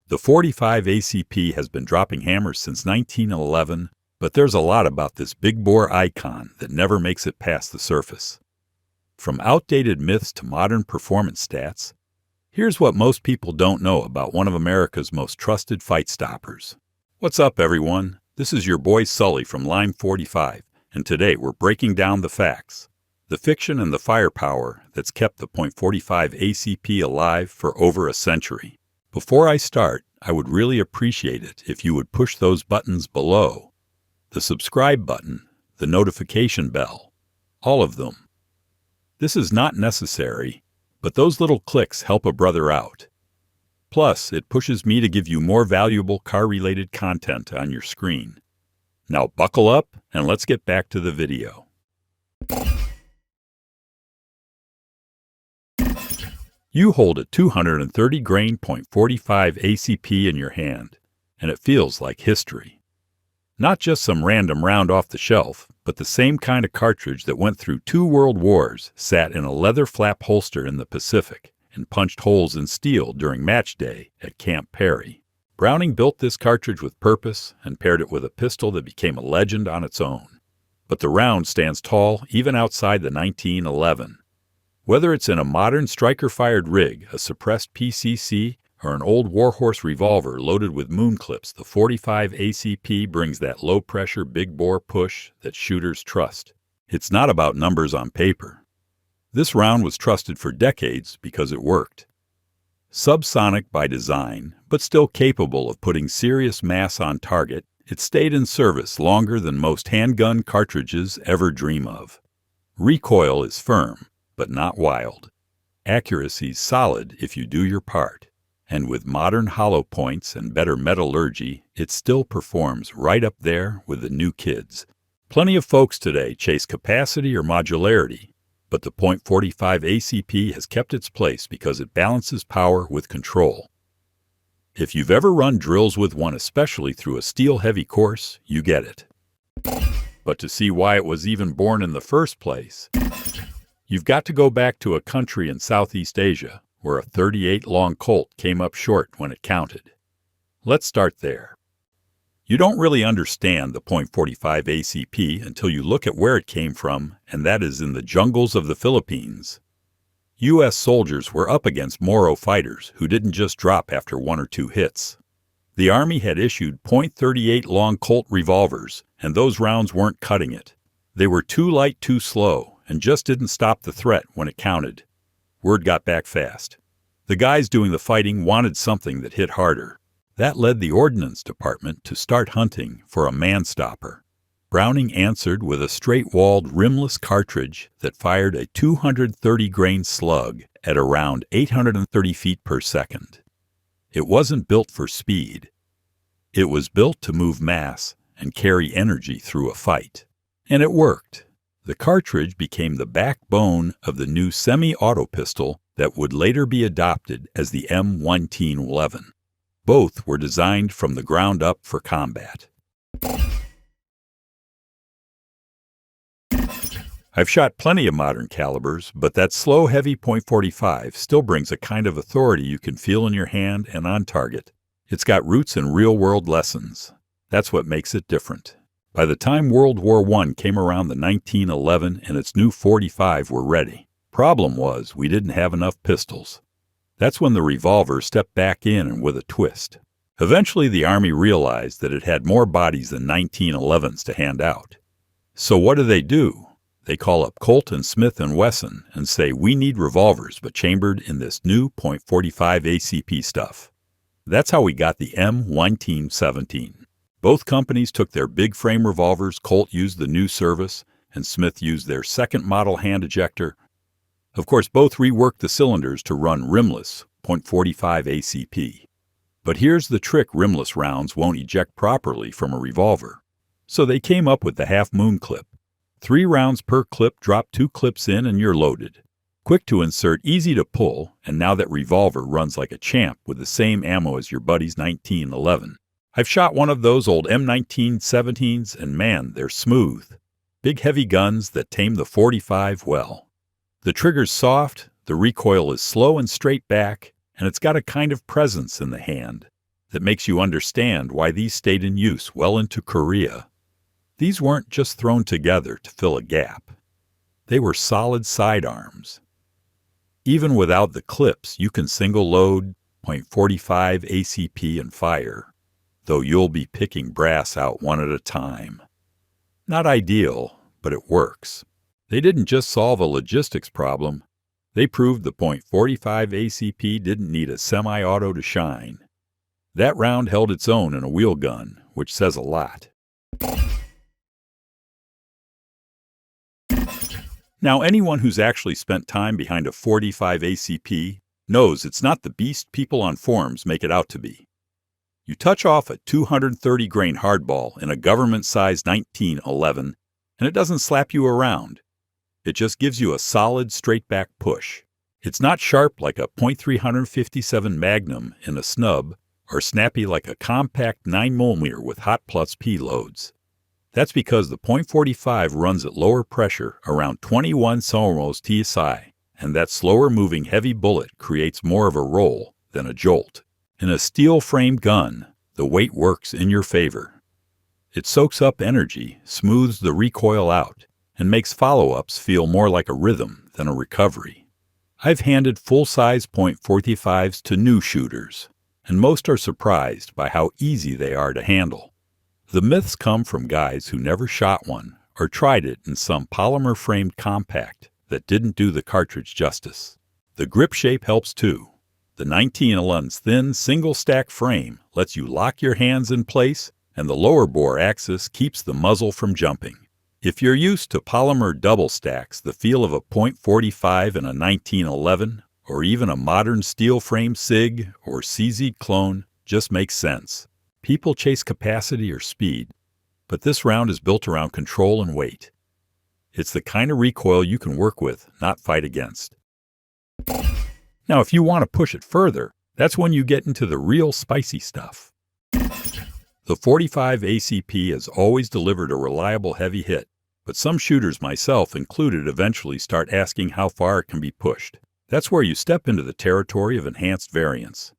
The .45 ACP has been dropping hammers since 1911, but there's a lot about this big bore icon that never makes it past the surface. From outdated myths to modern performance stats, here's what most people don't know about one of America's most trusted fight stoppers. What's up, everyone? This is your boy Sully from Line 45, and today we're breaking down the facts, the fiction and the firepower that's kept the .45 ACP alive for over a century. Before I start, I would really appreciate it if you would push those buttons below. The subscribe button, the notification bell, all of them. This is not necessary, but those little clicks help a brother out. Plus, it pushes me to give you more valuable car-related content on your screen. Now buckle up and let's get back to the video. You hold a 230 grain .45 ACP in your hand, and it feels like history. Not just some random round off the shelf, but the same kind of cartridge that went through 2 world wars, sat in a leather flap holster in the Pacific, and punched holes in steel during match day at Camp Perry. Browning built this cartridge with purpose and paired it with a pistol that became a legend on its own. But the round stands tall even outside the 1911. Whether it's in a modern striker-fired rig, a suppressed PCC, or an old warhorse revolver loaded with moon clips, the .45 ACP brings that low-pressure, big-bore push that shooters trust. It's not about numbers on paper. This round was trusted for decades because it worked. Subsonic by design, but still capable of putting serious mass on target, it stayed in service longer than most handgun cartridges ever dream of. Recoil is firm, but not wild. Accuracy's solid if you do your part. And with modern hollow points and better metallurgy, it still performs right up there with the new kids. Plenty of folks today chase capacity or modularity, but the .45 ACP has kept its place because it balances power with control. If you've ever run drills with one, especially through a steel-heavy course, you get it. But to see why it was even born in the first place, you've got to go back to a country in Southeast Asia where a .38 long Colt came up short when it counted. Let's start there. You don't really understand the .45 ACP until you look at where it came from, and that is in the jungles of the Philippines. U.S. soldiers were up against Moro fighters who didn't just drop after 1 or 2 hits. The Army had issued .38 long Colt revolvers, and those rounds weren't cutting it. They were too light, too slow, and just didn't stop the threat when it counted. Word got back fast. The guys doing the fighting wanted something that hit harder. That led the Ordnance Department to start hunting for a man-stopper. Browning answered with a straight-walled, rimless cartridge that fired a 230-grain slug at around 830 feet per second. It wasn't built for speed. It was built to move mass and carry energy through a fight. And it worked. The cartridge became the backbone of the new semi-auto pistol that would later be adopted as the M1911. Both were designed from the ground up for combat. I've shot plenty of modern calibers, but that slow, heavy .45 still brings a kind of authority you can feel in your hand and on target. It's got roots in real-world lessons. That's what makes it different. By the time World War I came around, the 1911 and its new .45 were ready. Problem was, we didn't have enough pistols. That's when the revolver stepped back in and with a twist. Eventually, the Army realized that it had more bodies than 1911s to hand out. So what do? They call up Colt and Smith & Wesson and say, we need revolvers, but chambered in this new .45 ACP stuff. That's how we got the M1917. Both companies took their big frame revolvers, Colt used the new service, and Smith used their second model hand ejector. Of course, both reworked the cylinders to run rimless .45 ACP. But here's the trick: rimless rounds won't eject properly from a revolver. So they came up with the half-moon clip. 3 rounds per clip, drop 2 clips in and you're loaded. Quick to insert, easy to pull, and now that revolver runs like a champ with the same ammo as your buddy's 1911. I've shot one of those old M1917s, and man, they're smooth. Big heavy guns that tame the .45 well. The trigger's soft, the recoil is slow and straight back, and it's got a kind of presence in the hand. that makes you understand why these stayed in use well into Korea. These weren't just thrown together to fill a gap. They were solid sidearms. Even without the clips, you can single-load .45 ACP and fire, though you'll be picking brass out one at a time. Not ideal, but it works. They didn't just solve a logistics problem. They proved the .45 ACP didn't need a semi-auto to shine. That round held its own in a wheel gun, which says a lot. Now, anyone who's actually spent time behind a .45 ACP knows it's not the beast people on forums make it out to be. You touch off a 230-grain hardball in a government-sized 1911, and it doesn't slap you around. It just gives you a solid, straight-back push. It's not sharp like a .357 Magnum in a snub, or snappy like a compact 9mm with Hot Plus P loads. That's because the .45 runs at lower pressure, around 21 soros psi, and that slower-moving heavy bullet creates more of a roll than a jolt. In a steel-framed gun, the weight works in your favor. It soaks up energy, smooths the recoil out, and makes follow-ups feel more like a rhythm than a recovery. I've handed full-size .45s to new shooters, and most are surprised by how easy they are to handle. The myths come from guys who never shot one or tried it in some polymer-framed compact that didn't do the cartridge justice. The grip shape helps too. The 1911's thin, single-stack frame lets you lock your hands in place, and the lower bore axis keeps the muzzle from jumping. If you're used to polymer double stacks, the feel of a .45 in a 1911, or even a modern steel-frame SIG or CZ clone, just makes sense. People chase capacity or speed, but this round is built around control and weight. It's the kind of recoil you can work with, not fight against. Now, if you want to push it further, that's when you get into the real spicy stuff. The .45 ACP has always delivered a reliable heavy hit, but some shooters, myself included, eventually start asking how far it can be pushed. That's where you step into the territory of enhanced variants.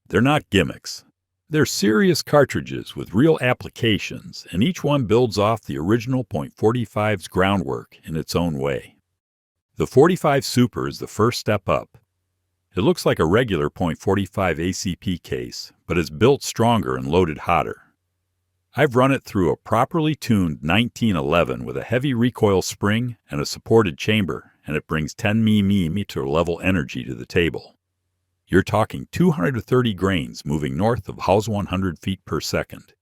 They're not gimmicks. They're serious cartridges with real applications, and each one builds off the original .45's groundwork in its own way. The 45 Super is the first step up. It looks like a regular .45 ACP case, but is built stronger and loaded hotter. I've run it through a properly tuned 1911 with a heavy recoil spring and a supported chamber, and it brings 10 mm level energy to the table. You're talking 230 grains moving north of Hals 100 feet per second.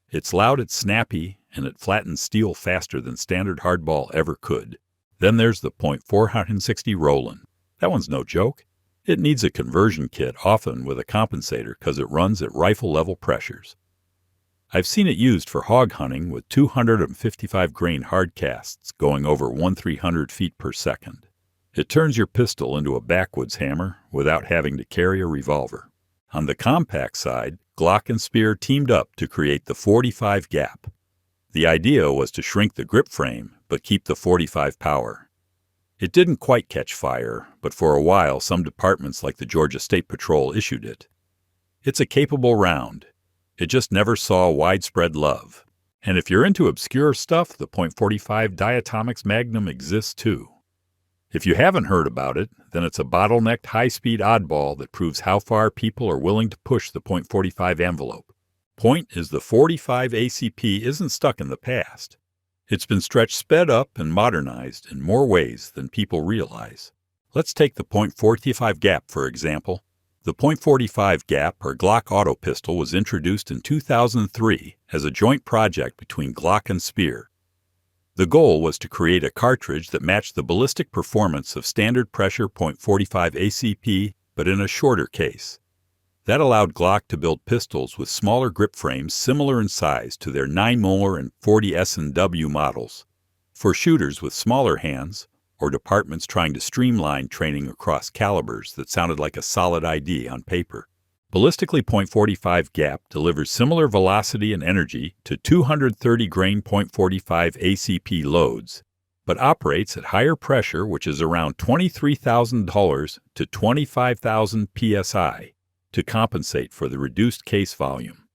It's loud, it's snappy, and it flattens steel faster than standard hardball ever could. Then there's the .460 Roland. That one's no joke. It needs a conversion kit, often with a compensator, because it runs at rifle-level pressures. I've seen it used for hog hunting with 255 grain hard casts going over 1/300 feet per second. It turns your pistol into a backwoods hammer without having to carry a revolver. On the compact side, Glock and Speer teamed up to create the 45 Gap. The idea was to shrink the grip frame, but keep the 45 power. It didn't quite catch fire, but for a while some departments like the Georgia State Patrol issued it. It's a capable round. It just never saw widespread love. And if you're into obscure stuff, the .45 Diatomics Magnum exists too. If you haven't heard about it, then it's a bottlenecked high-speed oddball that proves how far people are willing to push the .45 envelope. Point is the 45 ACP isn't stuck in the past. It's been stretched, sped up, and modernized in more ways than people realize. Let's take the .45 Gap, for example. The .45 Gap, or Glock auto pistol, was introduced in 2003 as a joint project between Glock and Speer. The goal was to create a cartridge that matched the ballistic performance of standard pressure .45 ACP, but in a shorter case. That allowed Glock to build pistols with smaller grip frames similar in size to their 9mm and 40 S&W models. For shooters with smaller hands, or departments trying to streamline training across calibers that sounded like a solid ID on paper, ballistically .45 Gap delivers similar velocity and energy to 230 grain .45 ACP loads, but operates at higher pressure, which is around $23,000 to 25,000 psi. to compensate for the reduced case volume.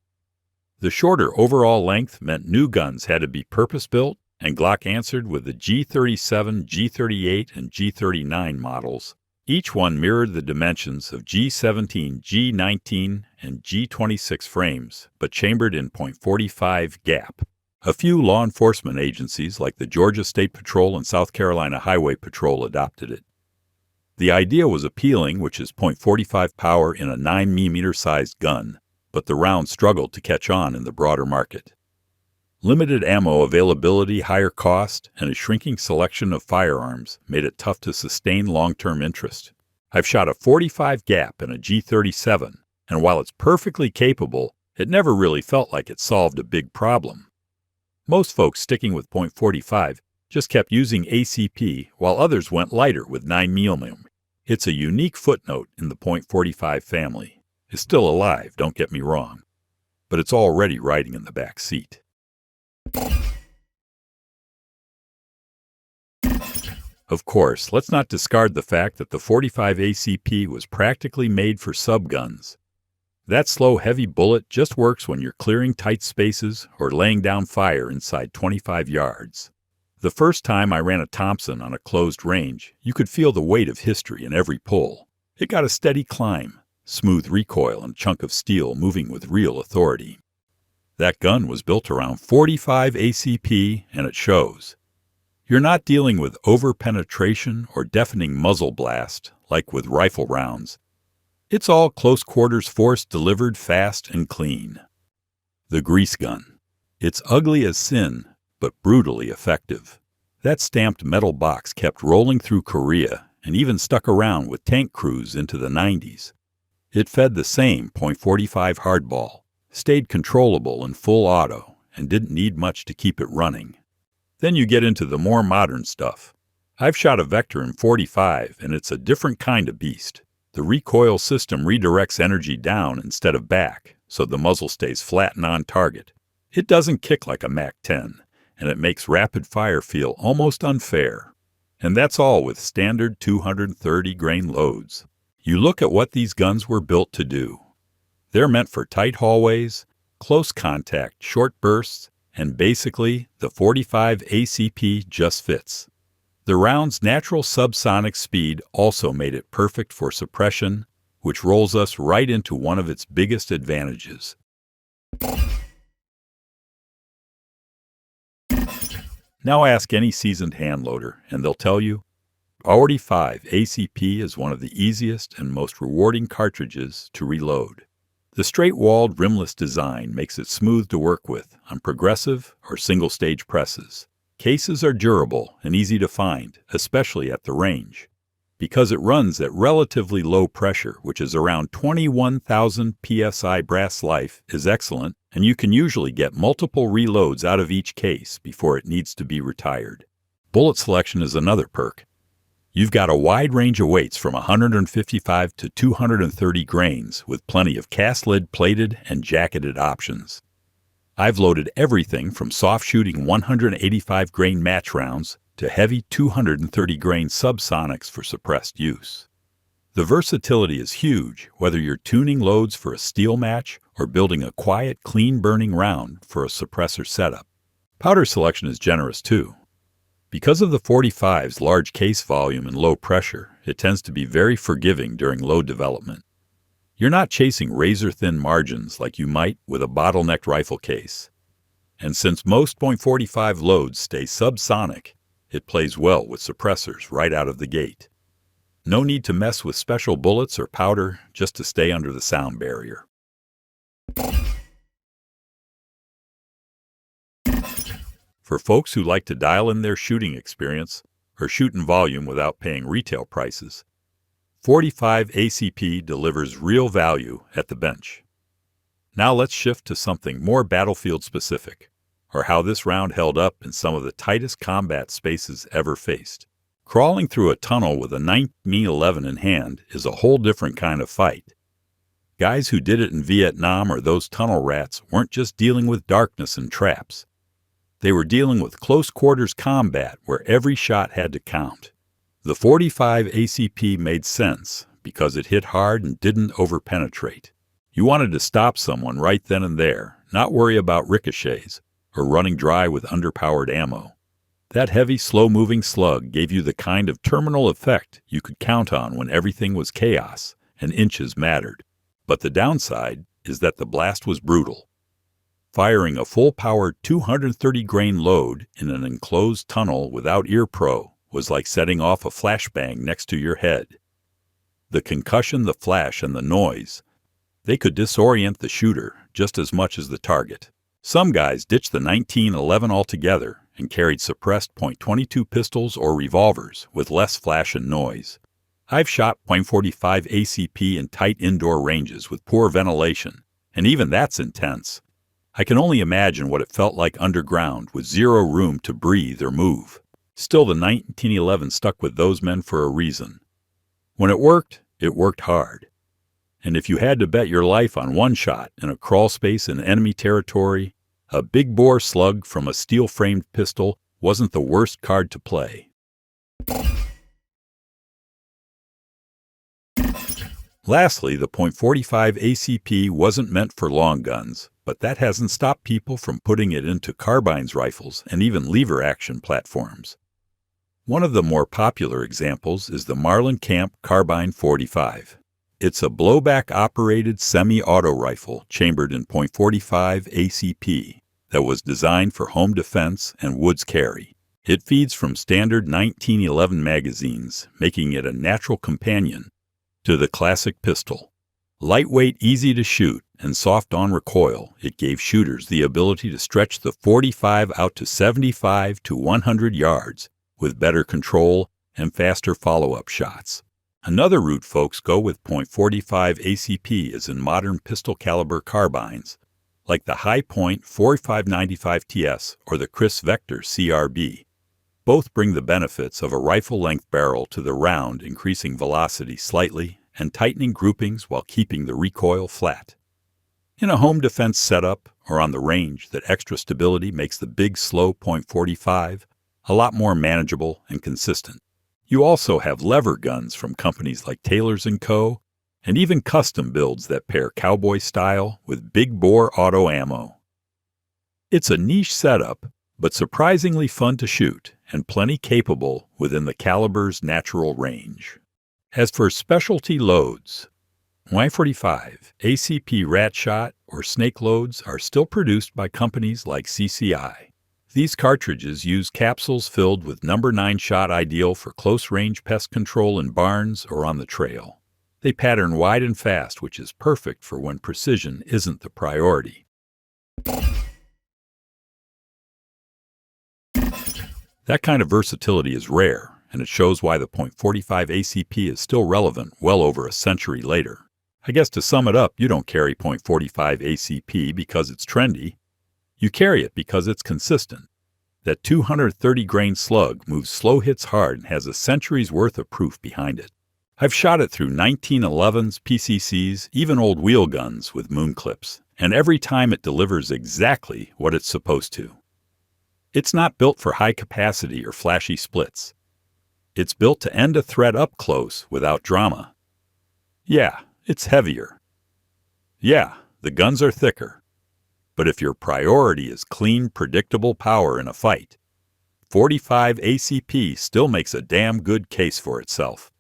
The shorter overall length meant new guns had to be purpose-built, and Glock answered with the G37, G38, and G39 models. Each one mirrored the dimensions of G17, G19, and G26 frames, but chambered in .45 gap. A few law enforcement agencies like the Georgia State Patrol and South Carolina Highway Patrol adopted it. The idea was appealing, which is .45 power in a 9mm sized gun, but the round struggled to catch on in the broader market. Limited ammo availability, higher cost, and a shrinking selection of firearms made it tough to sustain long-term interest. I've shot a .45 gap in a G37, and while it's perfectly capable, it never really felt like it solved a big problem. Most folks sticking with .45 just kept using ACP, while others went lighter with 9mm. It's a unique footnote in the .45 family. It's still alive, don't get me wrong, but it's already riding in the back seat. Of course, let's not discard the fact that the .45 ACP was practically made for subguns. That slow, heavy bullet just works when you're clearing tight spaces or laying down fire inside 25 yards. The first time I ran a Thompson on a closed range, you could feel the weight of history in every pull. It got a steady climb, smooth recoil and a chunk of steel moving with real authority. That gun was built around .45 ACP, and it shows. You're not dealing with over-penetration or deafening muzzle blast like with rifle rounds. It's all close-quarters force delivered fast and clean. The grease gun. It's ugly as sin, but brutally effective. That stamped metal box kept rolling through Korea and even stuck around with tank crews into the 90s. It fed the same .45 hardball, stayed controllable in full auto, and didn't need much to keep it running. Then you get into the more modern stuff. I've shot a Vector in .45, and it's a different kind of beast. The recoil system redirects energy down instead of back, so the muzzle stays flat and on target. It doesn't kick like a MAC-10, and it makes rapid fire feel almost unfair. And that's all with standard 230 grain loads. You look at what these guns were built to do. They're meant for tight hallways, close contact, short bursts, and basically, the .45 ACP just fits. The round's natural subsonic speed also made it perfect for suppression, which rolls us right into one of its biggest advantages. Now ask any seasoned handloader, and they'll tell you, .45 ACP is one of the easiest and most rewarding cartridges to reload. The straight-walled, rimless design makes it smooth to work with on progressive or single-stage presses. Cases are durable and easy to find, especially at the range. Because it runs at relatively low pressure, which is around 21,000 psi brass life, is excellent, and you can usually get multiple reloads out of each case before it needs to be retired. Bullet selection is another perk. You've got a wide range of weights from 155 to 230 grains, with plenty of cast lid, plated, and jacketed options. I've loaded everything from soft-shooting 185 grain match rounds to heavy 230 grain subsonics for suppressed use. The versatility is huge, whether you're tuning loads for a steel match or building a quiet, clean-burning round for a suppressor setup. Powder selection is generous too. Because of the .45's large case volume and low pressure, it tends to be very forgiving during load development. You're not chasing razor-thin margins like you might with a bottlenecked rifle case. And since most .45 loads stay subsonic, it plays well with suppressors right out of the gate. No need to mess with special bullets or powder just to stay under the sound barrier. For folks who like to dial in their shooting experience or shoot in volume without paying retail prices, .45 ACP delivers real value at the bench. Now let's shift to something more battlefield specific, or how this round held up in some of the tightest combat spaces ever faced. Crawling through a tunnel with a 9mm11 in hand is a whole different kind of fight. Guys who did it in Vietnam or those tunnel rats weren't just dealing with darkness and traps. They were dealing with close-quarters combat where every shot had to count. The .45 ACP made sense because it hit hard and didn't overpenetrate. You wanted to stop someone right then and there, not worry about ricochets or running dry with underpowered ammo. That heavy, slow-moving slug gave you the kind of terminal effect you could count on when everything was chaos and inches mattered. But the downside is that the blast was brutal. Firing a full-powered 230-grain load in an enclosed tunnel without ear pro was like setting off a flashbang next to your head. The concussion, the flash, and the noise, they could disorient the shooter just as much as the target. Some guys ditched the 1911 altogether and carried suppressed .22 pistols or revolvers with less flash and noise. I've shot .45 ACP in tight indoor ranges with poor ventilation, and even that's intense. I can only imagine what it felt like underground with zero room to breathe or move. Still, the 1911 stuck with those men for a reason. When it worked hard. And if you had to bet your life on one shot in a crawl space in enemy territory, a big-bore slug from a steel-framed pistol wasn't the worst card to play. Lastly, the .45 ACP wasn't meant for long guns, but that hasn't stopped people from putting it into carbines rifles and even lever-action platforms. One of the more popular examples is the Marlin Camp Carbine 45. It's a blowback-operated semi-auto rifle chambered in .45 ACP that was designed for home defense and woods carry. It feeds from standard 1911 magazines, making it a natural companion to the classic pistol. Lightweight, easy to shoot, and soft on recoil, it gave shooters the ability to stretch the 45 out to 75 to 100 yards with better control and faster follow-up shots. Another route folks go with .45 ACP is in modern pistol-caliber carbines, like the High-Point 4595 TS or the Chris Vector CRB. Both bring the benefits of a rifle-length barrel to the round, increasing velocity slightly and tightening groupings while keeping the recoil flat. In a home defense setup or on the range, that extra stability makes the big, slow .45 a lot more manageable and consistent. You also have lever guns from companies like Taylor's & Co., and even custom builds that pair cowboy style with big-bore auto ammo. It's a niche setup, but surprisingly fun to shoot and plenty capable within the caliber's natural range. As for specialty loads, Y45, ACP rat shot, or snake loads are still produced by companies like CCI. These cartridges use capsules filled with number 9 shot, ideal for close-range pest control in barns or on the trail. They pattern wide and fast, which is perfect for when precision isn't the priority. That kind of versatility is rare, and it shows why the .45 ACP is still relevant well over a century later. I guess to sum it up, you don't carry .45 ACP because it's trendy. You carry it because it's consistent. That 230-grain slug moves slow hits hard and has a century's worth of proof behind it. I've shot it through 1911s, PCCs, even old wheel guns with moon clips, and every time it delivers exactly what it's supposed to. It's not built for high capacity or flashy splits. It's built to end a threat up close without drama. Yeah, it's heavier. Yeah, the guns are thicker. But if your priority is clean, predictable power in a fight, .45 ACP still makes a damn good case for itself.